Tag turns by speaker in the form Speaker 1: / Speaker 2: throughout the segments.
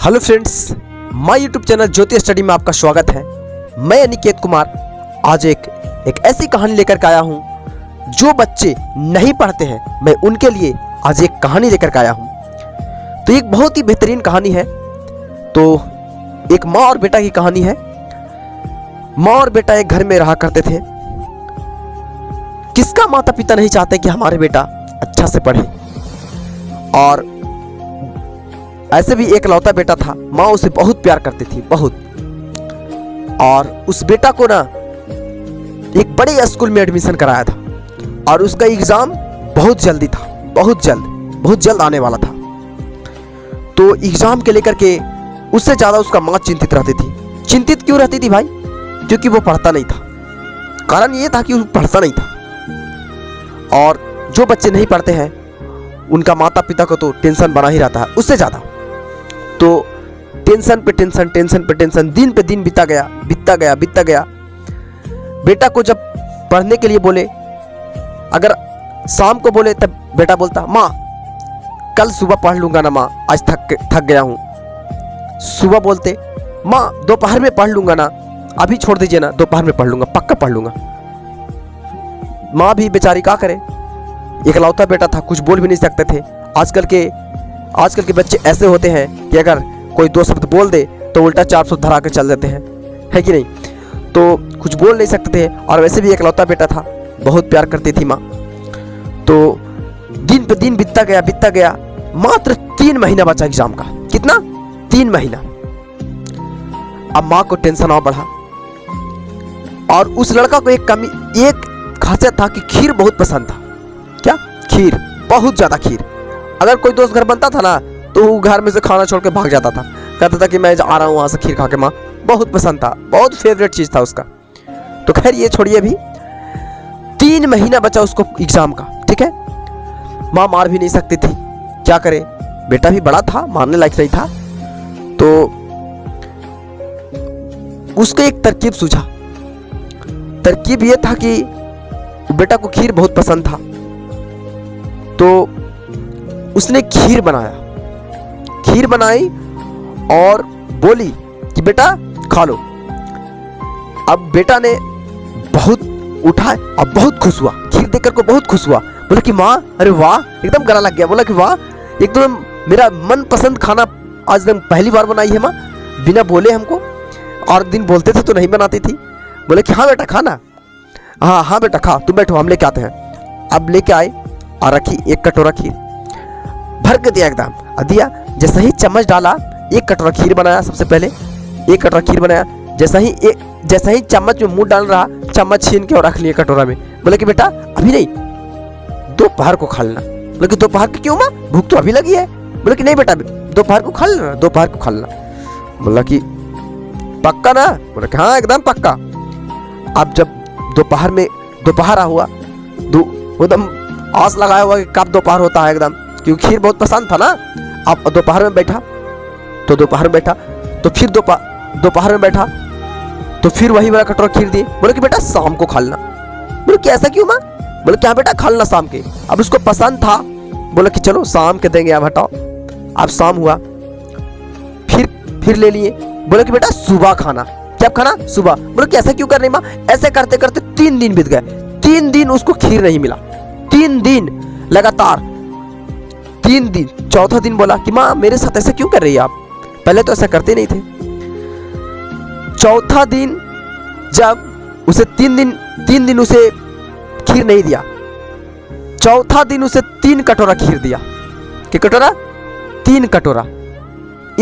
Speaker 1: Hello friends, my YouTube channel Jyoti study में आपका स्वागत है। मैं अनिकेत कुमार आज एक ऐसी कहानी लेकर के आया हूं जो बच्चे नहीं पढ़ते हैं। मैं उनके लिए आज एक कहानी लेकर के आया हूं। तो एक बहुत ही बेहतरीन कहानी है। तो एक माँ और बेटा की कहानी है। माँ और बेटा एक घर में रहा करते थे। किसका माता पिता नहीं चाहते कि हमारे बेटा अच्छा से पढ़े, और ऐसे भी एक लौता बेटा था। माँ उसे बहुत प्यार करती थी, बहुत। और उस बेटा को ना एक बड़े स्कूल में एडमिशन कराया था, और उसका एग्जाम बहुत जल्दी था, बहुत जल्द आने वाला था। तो एग्जाम के लेकर के उससे ज्यादा उसका माँ चिंतित रहती थी। चिंतित क्यों रहती थी भाई? क्योंकि वो पढ़ता नहीं था। कारण ये था कि वो पढ़ता नहीं था। और जो बच्चे नहीं पढ़ते हैं उनका माता पिता को तो टेंशन बना ही रहता है, उससे ज्यादा। तो टेंशन पे टेंशन दिन पे दिन बीतता गया। बेटा को जब पढ़ने के लिए बोले, अगर शाम को बोले तब बेटा बोलता, माँ कल सुबह पढ़ लूंगा ना माँ, आज थक गया हूँ। सुबह बोलते, माँ दोपहर में पढ़ लूंगा ना, अभी छोड़ दीजिए ना, दोपहर में पढ़ लूंगा, पक्का पढ़ लूंगा। माँ भी बेचारी क्या करे, इकलौता बेटा था, कुछ बोल भी नहीं सकते थे। आजकल के बच्चे ऐसे होते हैं कि अगर कोई दो शब्द बोल दे तो उल्टा 400 धरा के चल देते हैं, है कि नहीं? तो कुछ बोल नहीं सकते थे। और वैसे भी इकलौता बेटा था, बहुत प्यार करती थी माँ। तो दिन पे दिन बीतता गया। मात्र 3 महीना बचा एग्जाम का। कितना? 3 महीना। अब माँ को टेंशन और बढ़ा। और उस लड़का को एक खासियत था कि खीर बहुत पसंद था। क्या? खीर, बहुत ज्यादा खीर। अगर कोई दोस्त घर बनता था ना तो वो घर में से खाना छोड़ के भाग जाता था, कहता था कि मैं आ रहा हूँ वहां से खीर खा के। माँ बहुत पसंद था, बहुत फेवरेट चीज था उसका। तो खैर ये छोड़िए, अभी 3 महीना बचा उसको एग्जाम का, ठीक है। माँ मार भी नहीं सकती थी, क्या करे, बेटा भी बड़ा था, मारने लायक नहीं था। तो उसको एक तरकीब सूझा। तरकीब ये था कि बेटा को खीर बहुत पसंद था, तो उसने खीर बनाई और बोली कि बेटा खा लो। अब बेटा ने बहुत उठाया और बहुत खुश हुआ, खीर देखकर को बहुत खुश हुआ। बोला कि माँ, अरे वाह, एकदम गला लग गया। बोला कि वाह, एकदम मेरा मनपसंद खाना आज एकदम पहली बार बनाई है माँ, बिना बोले हमको। और दिन बोलते थे तो नहीं बनाती थी। बोले कि हाँ बेटा खाना, हाँ बेटा खा, तुम बैठो, हम लेके आते हैं। अब लेके आए और रखी एक कटोरा खीर, भर के दिया एकदम। दिया, जैसे ही चम्मच डाला, एक कटोरा खीर बनाया। सबसे पहले एक कटोरा खीर बनाया। जैसा ही चम्मच में मुंह डाल रहा, चम्मच छीन के और रख लिया कटोरा में। बोले कि बेटा अभी नहीं, दोपहर को खा लेना। बोले कि दोपहर की क्यों माँ, भूख तो अभी लगी है। बोले कि नहीं बेटा, दोपहर को खा लेना, दोपहर को खा लेना। बोला कि पक्का ना? बोला कि हाँ एकदम पक्का। अब जब दोपहर हुआ, एकदम आस लगाया हुआ कि कब दोपहर होता है एकदम, क्योंकि खीर बहुत पसंद था ना। अब दोपहर में बैठा तो फिर दोपहर में बैठा तो फिर वही वाला कटोरा खीर दिए। बोले कि बेटा शाम को खा लेना। बोले कि ऐसा क्यों माँ? बोले क्या बेटा खा लेना शाम के। अब उसको पसंद था, बोले कि चलो शाम के देंगे, अब हटाओ। अब शाम हुआ, फिर ले लिए। बोले कि बेटा सुबह खाना। जब खाना सुबह। बोले कि ऐसा क्यों कर रही माँ? ऐसे करते करते 3 दिन बीत गए। 3 दिन उसको खीर नहीं मिला, 3 दिन लगातार, 3 दिन। चौथा दिन बोला कि माँ मेरे साथ ऐसे क्यों कर रही है आप, पहले तो ऐसा करते नहीं थे। चौथा दिन जब उसे 3 दिन उसे खीर नहीं दिया, चौथा दिन उसे 3 कटोरा खीर दिया। कि कटोरा? 3 कटोरा,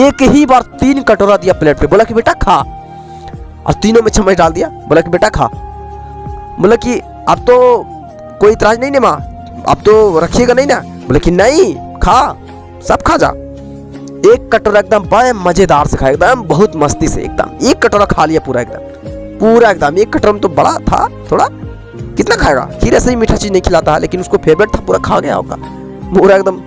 Speaker 1: एक ही बार 3 कटोरा दिया प्लेट पे। बोला कि बेटा खा, और तीनों में चम्मच डाल दिया। बोला कि बेटा खा। बोला कि अब तो कोई इतराज नहीं ना माँ, अब तो रखिएगा नहीं ना? बोले कि नहीं, खा, सब खा जा। एक कटोरा एकदम बड़े मजेदार से खाया, एकदम बहुत मस्ती से, एकदम एक कटोरा खा लिया पूरा एकदम। एक कटोरा में तो बड़ा था थोड़ा, कितना खाएगा? खीर ऐसे ही मीठा चीज नहीं खिलाता है, लेकिन उसको फेवरेट था, पूरा खा गया होगा, पूरा एकदम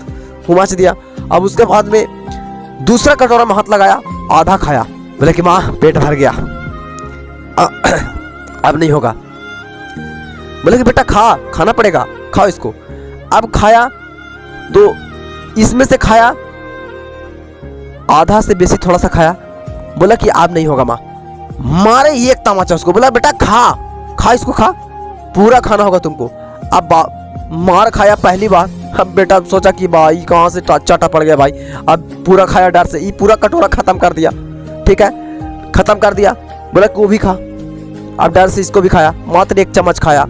Speaker 1: हुमाच दिया। अब उसके बाद में दूसरा कटोरा में हाथ लगाया, आधा खाया। बोले कि माँ पेट भर गया, अब नहीं होगा। बोले कि बेटा खाना पड़ेगा, खाओ इसको। अब खाया तो इसमें से खाया आधा से बेसी थोड़ा सा खाया, बोला कि अब नहीं होगा माँ। मारे एक तमाचा उसको, बोला बेटा खा इसको खा, पूरा खाना होगा तुमको। अब मार खाया पहली बार। अब बेटा सोचा कि भाई कहाँ से चाटा पड़ गया भाई। अब पूरा खाया डर से, ये पूरा कटोरा खत्म कर दिया। ठीक है, खत्म कर दिया। बोला कि वो भी खा। अब डर से इसको भी खाया, मात्र 1 चम्मच खाया।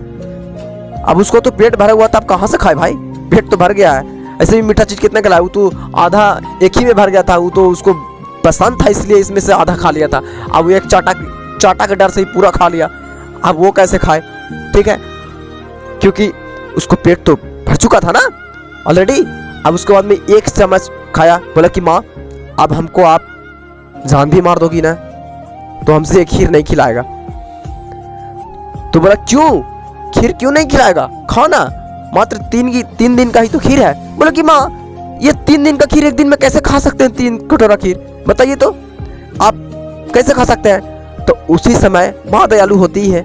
Speaker 1: अब उसको तो पेट भरा हुआ था, अब कहाँ से खाए भाई, पेट तो भर गया है। ऐसे भी मीठा चीज कितना खिलाया, वो तो आधा एक ही में भर गया था, वो तो उसको पसंद था इसलिए इसमें से आधा खा लिया था। अब वो एक चाटा के डर से ही पूरा खा लिया। अब वो कैसे खाए, ठीक है, क्योंकि उसको पेट तो भर चुका था ना ऑलरेडी। अब उसके बाद में 1 चम्मच खाया। बोला कि माँ अब हमको आप जान भी मार दोगी ना तो हमसे एक खीर नहीं खिलाएगा। तो बोला क्यों, खीर क्यों नहीं खिलाएगा, खाना, मात्र 3 दिन का ही तो खीर है। बोला कि माँ ये 3 दिन का खीर 1 दिन में कैसे खा सकते हैं, 3 कटोरा खीर, बताइए तो आप कैसे खा सकते हैं। तो उसी समय माँ दयालु होती है,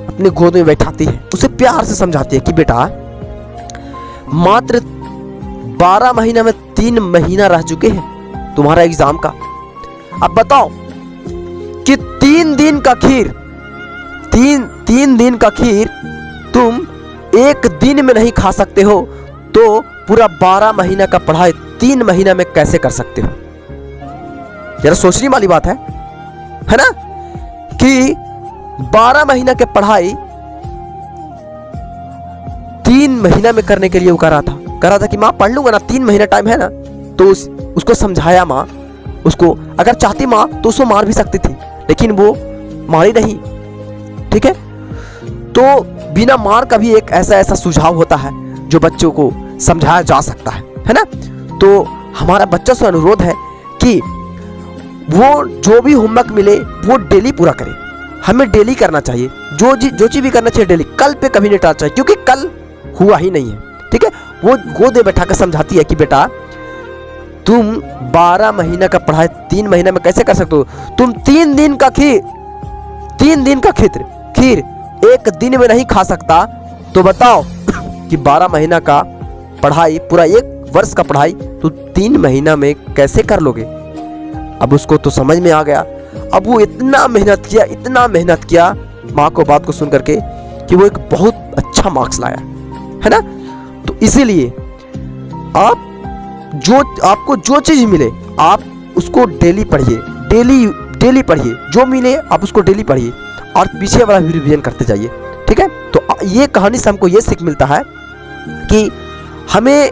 Speaker 1: अपने गोद में बैठाती है, उसे प्यार से समझाती है कि बेटा मात्र 12 महीना में 3 महीना रह चुके हैं तुम्हारा एग्जाम का। अब बताओ कि 3 दिन का खीर, तीन दिन का खीर तुम 1 दिन में नहीं खा सकते हो, तो पूरा 12 महीना का पढ़ाई 3 महीना में कैसे कर सकते हो। जरा सोचने वाली बात है ना, कि 12 महीना के पढ़ाई 3 महीना में करने के लिए वो करा था कि माँ पढ़ लूंगा ना, 3 महीना टाइम है ना। तो उसको समझाया माँ, उसको अगर चाहती माँ तो उसको मार भी सकती थी, लेकिन वो मारी नहीं। ठीक है, तो बिना मार का भी एक ऐसा सुझाव होता है जो बच्चों को समझाया जा सकता है ना। तो हमारा बच्चा से अनुरोध है कि वो जो भी होमवर्क मिले वो डेली पूरा करे। हमें डेली करना चाहिए, जो चीज भी करना चाहिए डेली, कल पे कभी नहीं टालना चाहिए, क्योंकि कल हुआ ही नहीं है। ठीक है, वो गोद में बैठा कर समझाती है कि बेटा तुम 12 महीना का पढ़ाई 3 महीना में कैसे कर सकते हो। तुम 3 दिन का खीर 1 दिन में नहीं खा सकता, तो बताओ कि 12 महीना का पढ़ाई, पूरा 1 वर्ष का पढ़ाई तो 3 महीना में कैसे कर लोगे। अब उसको तो समझ में आ गया। अब वो इतना मेहनत किया माँ को बात को सुन करके कि वो एक बहुत अच्छा मार्क्स लाया, है ना। तो इसीलिए आपको जो चीज मिले आप उसको डेली पढ़िए, डेली पढ़िए, जो मिले आप उसको डेली पढ़िए और पीछे वाला भी रिवीजन करते जाइए। ठीक है, तो ये कहानी से हमको ये सीख मिलता है कि हमें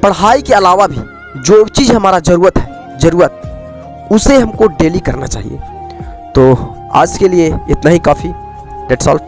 Speaker 1: पढ़ाई के अलावा भी जो चीज़ हमारा ज़रूरत उसे हमको डेली करना चाहिए। तो आज के लिए इतना ही काफ़ी। That's all.